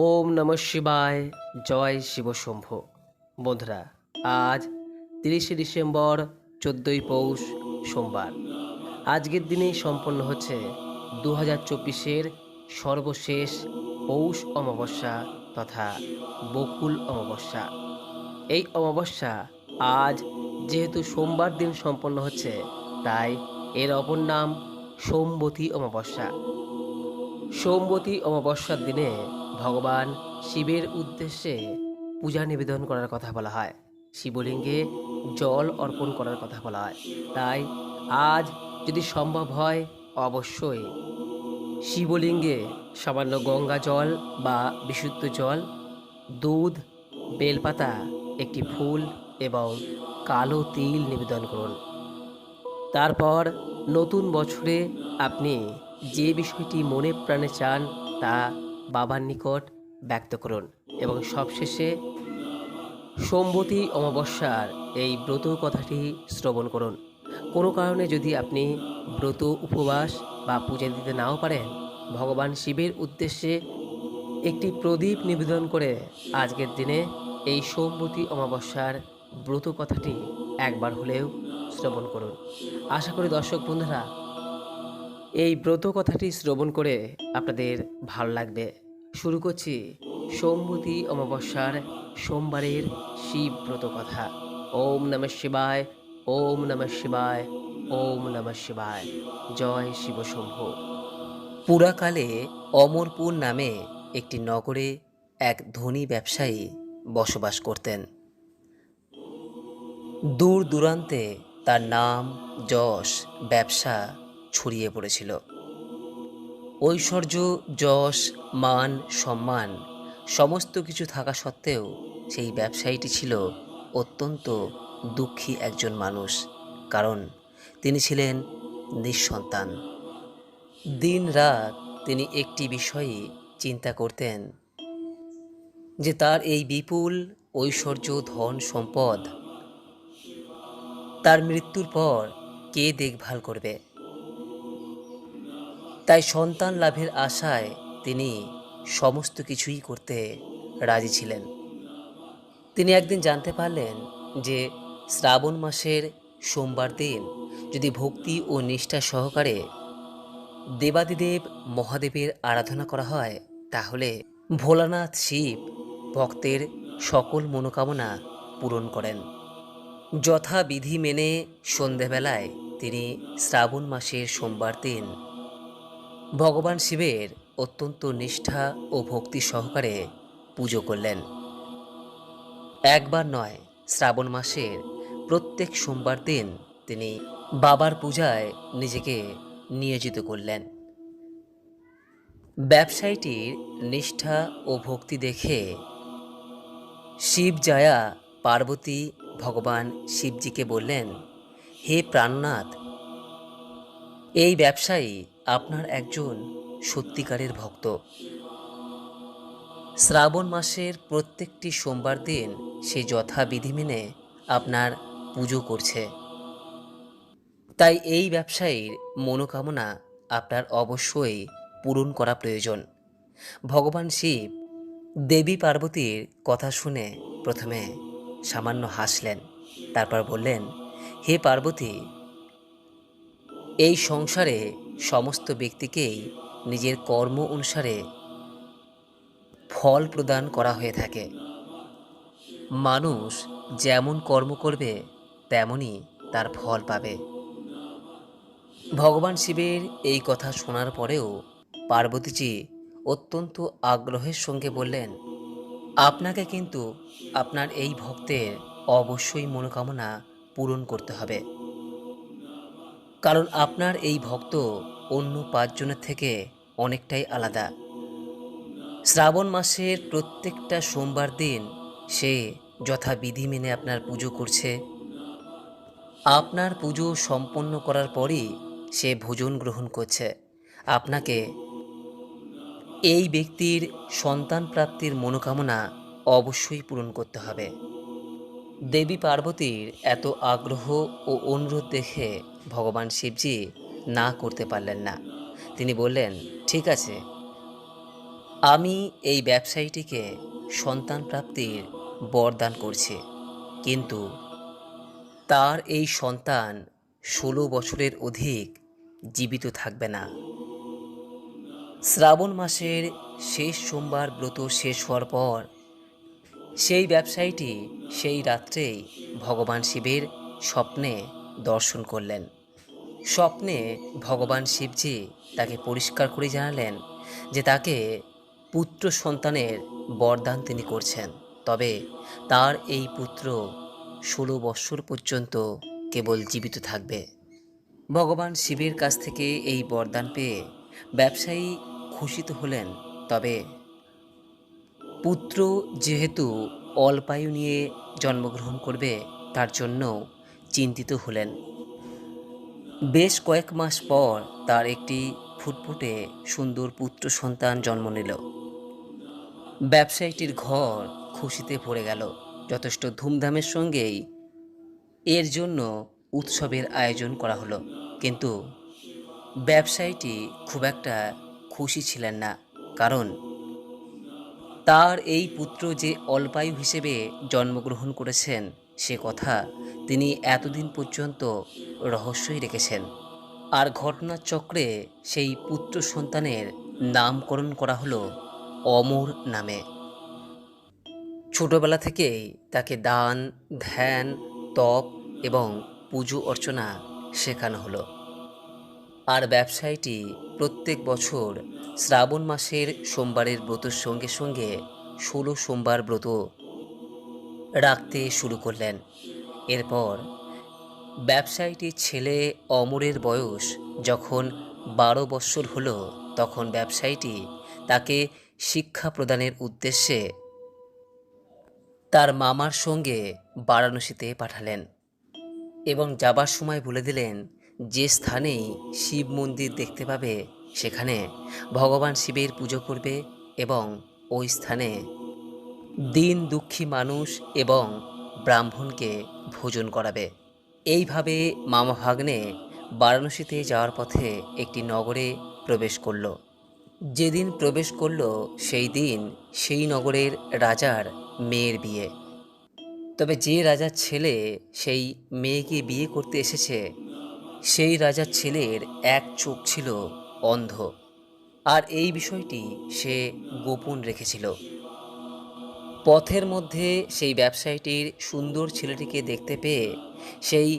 ওম নমঃ শিবায়। জয় শিব শম্ভু। বন্ধুরা, আজ 30শে ডিসেম্বর, 14ই পৌষ, সোমবার। আজকের দিনেই সম্পন্ন হচ্ছে 2024-এর সর্বশেষ পৌষ অমাবস্যা তথা বকুল অমাবস্যা। এই অমাবস্যা আজ যেহেতু সোমবার দিন সম্পন্ন হচ্ছে, তাই এর অপর নাম সোমবতী অমাবস্যা। সোমবতী অমাবস্যার দিনে ভগবান শিবের উদ্দেশ্যে পূজা নিবেদন করার কথা বলা হয়, শিবলিঙ্গে জল অর্পণ করার কথা বলা হয়। তাই আজ যদি সম্ভব হয়, অবশ্যই শিবলিঙ্গে সামান্য গঙ্গা জল বা বিশুদ্ধ জল, দুধ, বেলপাতা, একটি ফুল এবং কালো তিল নিবেদন করুন। তারপর নতুন বছরে আপনি যে বিষয়টি মনে প্রাণে চান তা বাবার নিকট ব্যক্ত করুন এবং সবশেষে সোমবতী অমাবস্যার এই ব্রত কথাটি শ্রবণ করুন। কোনো কারণে যদি আপনি ব্রত, উপবাস বা পূজা দিতে নাও পারেন, ভগবান শিবের উদ্দেশ্যে একটি প্রদীপ নিবেদন করে আজকের দিনে এই সোমবতী অমাবস্যার ব্রত কথাটি একবার হলেও শ্রবণ করুন। আশা করি দর্শক বন্ধুরা, এই ব্রত কথাটি শ্রবণ করে আপনাদের ভালো লাগবে। শুরু করছি সোমবতী অমাবস্যার সোমবারের শিব ব্রত কথা। ওম নমঃ শিবায়, ওম নমঃ শিবায়, ওম নমঃ শিবায়। জয় শিব শম্ভু। পুরাকালে অমরপুর নামে একটি নগরে এক ধনী ব্যবসায়ী বসবাস করতেন। দূর দূরান্তে তার নাম, যশ, ব্যবসা ছড়িয়ে পড়েছিল। ঐশ্বর্য, যশ, মান, সম্মান সমস্ত কিছু থাকা সত্ত্বেও সেই ব্যবসায়ীটি ছিল অত্যন্ত দুঃখী একজন মানুষ। কারণ তিনি ছিলেন নিঃসন্তান। দিন রাত তিনি একটি বিষয়ে চিন্তা করতেন যে তার এই বিপুল ঐশ্বর্য, ধন সম্পদ তার মৃত্যুর পর কে দেখভাল করবে। তাই সন্তান লাভের আশায় তিনি সমস্ত কিছুই করতে রাজি ছিলেন। তিনি একদিন জানতে পারলেন যে শ্রাবণ মাসের সোমবার দিন যদি ভক্তি ও নিষ্ঠা সহকারে দেবাদিদেব মহাদেবের আরাধনা করা হয়, তাহলে ভোলানাথ শিব ভক্তের সকল মনোকামনা পূরণ করেন। যথাবিধি মেনে সন্ধেবেলায় তিনি শ্রাবণ মাসের সোমবার দিন ভগবান শিবের অত্যন্ত নিষ্ঠা ও ভক্তি সহকারে পুজো করলেন। একবার নয়, শ্রাবণ মাসের প্রত্যেক সোমবার দিন তিনি বাবার পূজায় নিজেকে নিয়োজিত করলেন। ব্যবসায়ীটির নিষ্ঠা ও ভক্তি দেখে শিবজায়া পার্বতী ভগবান শিবজিকে বললেন, হে প্রাণনাথ, এই ব্যবসায়ী আপনার একজন সত্যিকারের ভক্ত। শ্রাবণ মাসের প্রত্যেকটি সোমবার দিন সে যথাবিধি মেনে আপনার পুজো করছে। তাই এই ব্যবসায়ীর মনোকামনা আপনার অবশ্যই পূরণ করা প্রয়োজন। ভগবান শিব দেবী পার্বতীর কথা শুনে প্রথমে সামান্য হাসলেন, তারপর বললেন, হে পার্বতী, এই সংসারে সমস্ত ব্যক্তিকেই নিজের কর্ম অনুসারে ফল প্রদান করা হয়ে থাকে। মানুষ যেমন কর্ম করবে তেমনই তার ফল পাবে। ভগবান শিবের এই কথা শোনার পরেও পার্বতীজি অত্যন্ত আগ্রহের সঙ্গে বললেন, আপনাকে কিন্তু আপনার এই ভক্তের অবশ্যই মনোকামনা পূরণ করতে হবে। কারণ আপনার এই ভক্ত অন্য 5 জনের থেকে অনেকটাই আলাদা। শ্রাবণ মাসের প্রত্যেকটা সোমবার দিন সে যথাবিধি মেনে আপনার পুজো করছে। আপনার পুজো সম্পন্ন করার পরই সে ভোজন গ্রহণ করছে। আপনাকে এই ব্যক্তির সন্তান প্রাপ্তির মনোকামনা অবশ্যই পূরণ করতে হবে। দেবী পার্বতীর এত আগ্রহ ও অনুরোধ দেখে ভগবান শিবজি না করতে পারলেন না। তিনি বললেন, ঠিক আছে, আমি এই ব্যবসায়ীটিকে সন্তান প্রাপ্তির বরদান করছি, কিন্তু তার এই সন্তান 16 বছরের অধিক জীবিত থাকবে না। শ্রাবণ মাসের শেষ সোমবার ব্রত শেষ হওয়ার পর সেই ব্যবসায়ীটি সেই রাত্রেই ভগবান শিবের স্বপ্নে দর্শন করলেন। স্বপ্নে ভগবান শিবজি তাকে পরিষ্কার করে জানালেন যে তাকে পুত্র সন্তানের বরদান তিনি করছেন, তবে তার এই পুত্র 16 বৎসর পর্যন্ত কেবল জীবিত থাকবে। ভগবান শিবের কাছ থেকে এই বরদান পেয়ে ব্যবসায়ী খুশি তো হলেন, তবে পুত্র যেহেতু অল্পায়ু নিয়ে জন্মগ্রহণ করবে তার জন্য চিন্তিত হলেন। বেশ কয়েক মাস পর তার একটি ফুটফুটে সুন্দর পুত্র সন্তান জন্ম নিল। ব্যবসায়ীটির ঘর খুশিতে ভরে গেল। যথেষ্ট ধুমধামের সঙ্গেই এর জন্য উৎসবের আয়োজন করা হলো, কিন্তু ব্যবসায়ীটি খুব একটা খুশি ছিলেন না, কারণ তার এই পুত্র যে অল্পায়ু হিসেবে জন্মগ্রহণ করেছেন সে কথা তিনি এতদিন পর্যন্ত রহস্যই রেখেছেন। আর ঘটনাচক্রে সেই পুত্র সন্তানের নামকরণ করা হলো অমর নামে। ছোটবেলা থেকেই তাকে দান, ধ্যান, তপ এবং পুজো অর্চনা শেখানো হলো। আর ব্যবসায়ীটি প্রত্যেক বছর শ্রাবণ মাসের সোমবারের ব্রতের সঙ্গে সঙ্গে 16 সোমবার ব্রত রাখতে শুরু করলেন। এরপর ব্যবসায়ীটির ছেলে অমরের বয়স যখন 12 বৎসর হলো, তখন ব্যবসায়ীটি তাকে শিক্ষা প্রদানের উদ্দেশ্যে তার মামার সঙ্গে বারাণসীতে পাঠালেন এবং যাবার সময় বলে দিলেন যে স্থানেই শিব মন্দির দেখতে পাবে সেখানে ভগবান শিবের পুজো করবে এবং ওই স্থানে দীন দুঃখী মানুষ এবং ব্রাহ্মণকে ভোজন করাবে। এইভাবে মামা ভাগ্নে বারাণসীতে যাওয়ার পথে একটি নগরে প্রবেশ করল। যেদিন প্রবেশ করল সেই দিন সেই নগরের রাজার মেয়ের বিয়ে। তবে যে রাজার ছেলে সেই মেয়েকে বিয়ে করতে এসেছে সেই রাজার ছেলের এক চোখ ছিল অন্ধ, আর এই বিষয়টি সে গোপন রেখেছিল। পথের মধ্যে সেই ব্যবসায়ীটির সুন্দর ছেলেটিকে দেখতে পেয়ে সেই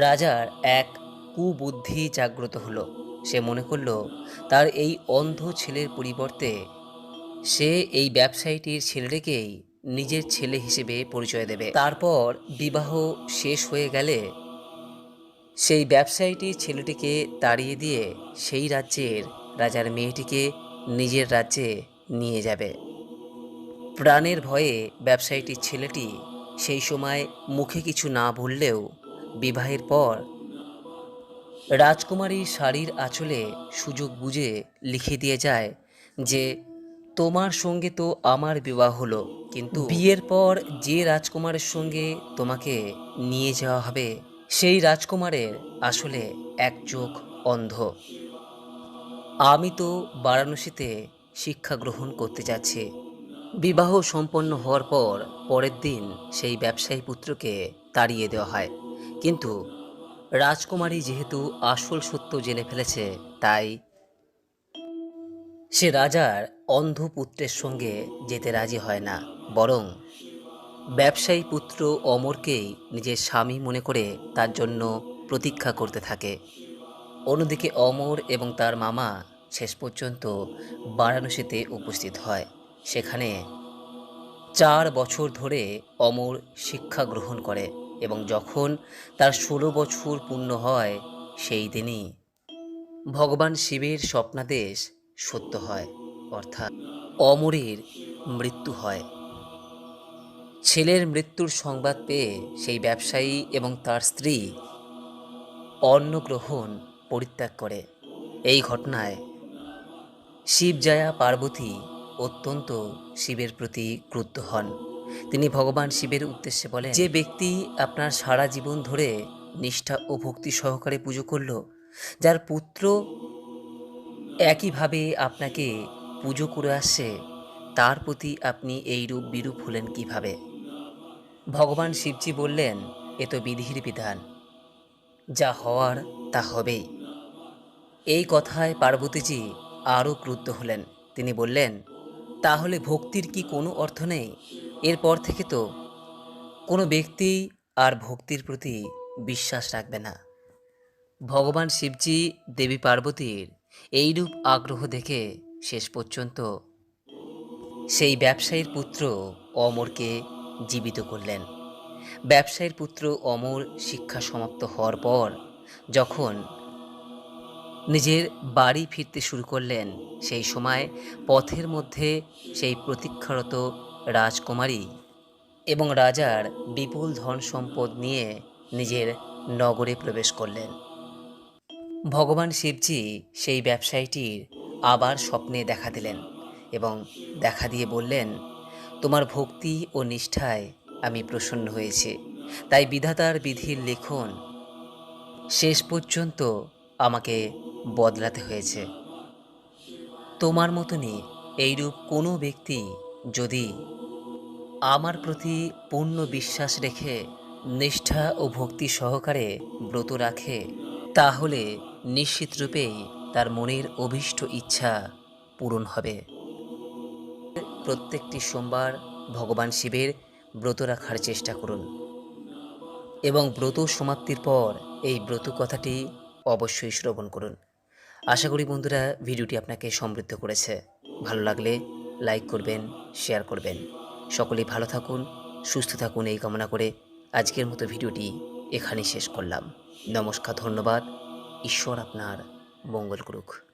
রাজার এক কুবুদ্ধি জাগ্রত হলো। সে মনে করল তার এই অন্ধ ছেলের পরিবর্তে সে এই ব্যবসায়ীটির ছেলেটিকেই নিজের ছেলে হিসেবে পরিচয় দেবে। তারপর বিবাহ শেষ হয়ে গেলে সেই ব্যবসায়ীটির ছেলেটিকে তাড়িয়ে দিয়ে সেই রাজ্যের রাজার মেয়েটিকে নিজের রাজ্যে নিয়ে যাবে। প্রাণের ভয়ে ব্যবসায়ীটির ছেলেটি সেই সময় মুখে কিছু না বললেও বিবাহের পর রাজকুমারীর শাড়ির আঁচলে সুযোগ বুঝে লিখে দিয়ে যায় যে তোমার সঙ্গে তো আমার বিবাহ হলো, কিন্তু বিয়ের পর যে রাজকুমারের সঙ্গে তোমাকে নিয়ে যাওয়া হবে সেই রাজকুমারের আসলে এক চোখ অন্ধ। আমি তো বারাণসীতে শিক্ষা গ্রহণ করতে যাচ্ছি। বিবাহ সম্পন্ন হওয়ার পর পরের দিন সেই ব্যবসায়ী পুত্রকে তাড়িয়ে দেওয়া হয়, কিন্তু রাজকুমারী যেহেতু আসল সত্য জেনে ফেলেছে তাই সে রাজার অন্ধ পুত্রের সঙ্গে যেতে রাজি হয় না, বরং ব্যবসায়ী পুত্র অমরকেই নিজের স্বামী মনে করে তার জন্য প্রতীক্ষা করতে থাকে। অন্যদিকে অমর এবং তার মামা শেষ পর্যন্ত বারাণসীতে উপস্থিত হয়। সেখানে 4 বছর ধরে অমর শিক্ষা গ্রহণ করে এবং যখন তার 16 বছর পূর্ণ হয় সেই দিনই ভগবান শিবের স্বপ্নাদেশ সত্য হয়, অর্থাৎ অমরের মৃত্যু হয়। ছেলের মৃত্যুর সংবাদ পেয়ে সেই ব্যবসায়ী এবং তার স্ত্রী অন্ন গ্রহণ পরিত্যাগ করে। এই ঘটনায় শিবজায়া পার্বতী অত্যন্ত শিবের প্রতি ক্রুদ্ধ হন। তিনি ভগবান শিবের উদ্দেশ্যে বলেন, যে ব্যক্তি আপনার সারা জীবন ধরে নিষ্ঠা ও ভক্তি সহকারে পুজো করল, যার পুত্র একইভাবে আপনাকে পুজো করে আসছে তার প্রতি আপনি এইরূপ বিরূপ হলেন কিভাবে? ভগবান শিবজি বললেন, এ তো বিধির বিধান, যা হওয়ার তা হবেই। এই কথায় পার্বতীজি আরও ক্রুদ্ধ হলেন। তিনি বললেন, তাহলে ভক্তির কি কোনো অর্থ নেই? এরপর থেকে তো কোনো ব্যক্তি আর ভক্তির প্রতি বিশ্বাস রাখবে না। ভগবান শিবজি দেবী পার্বতীর এইরূপ আগ্রহ দেখে শেষ পর্যন্ত সেই ব্যবসায়ীর পুত্র অমরকে জীবিত করলেন। ব্যবসায়ীর পুত্র অমর শিক্ষা সমাপ্ত হওয়ার পর যখন নিজের বাড়ি ফিরতে শুরু করলেন, সেই সময় পথের মধ্যে সেই প্রতীক্ষারত রাজকুমারী এবং রাজার বিপুল ধন সম্পদ নিয়ে নিজের নগরে প্রবেশ করলেন। ভগবান শিবজি সেই ব্যবসায়ীটির আবার স্বপ্নে দেখা দিলেন এবং দেখা দিয়ে বললেন, তোমার ভক্তি ও নিষ্ঠায় আমি প্রসন্ন হয়েছি, তাই বিধাতার বিধির লিখন শেষ পর্যন্ত আমাকে বদলাতে হয়েছে। তোমার মতনই এইরূপ কোনো ব্যক্তি যদি আমার প্রতি পূর্ণ বিশ্বাস রেখে নিষ্ঠা ও ভক্তি সহকারে ব্রত রাখে, তাহলে নিশ্চিত রূপেই তার মনের অভীষ্ট ইচ্ছা পূরণ হবে। প্রত্যেকটি সোমবার ভগবান শিবের ব্রত রাখার চেষ্টা করুন এবং ব্রত সমাপ্তির পর এই ব্রত কথাটি অবশ্যই শ্রবণ করুন। আশা করি বন্ধুরা ভিডিওটি আপনাকে সমৃদ্ধ করেছে। ভালো লাগলে লাইক করবেন, শেয়ার করবেন। সকলেই ভালো থাকুন, সুস্থ থাকুন এই কামনা করে আজকের মতো ভিডিওটি এখানেই শেষ করলাম। নমস্কার, ধন্যবাদ। ঈশ্বর আপনার মঙ্গল করুক।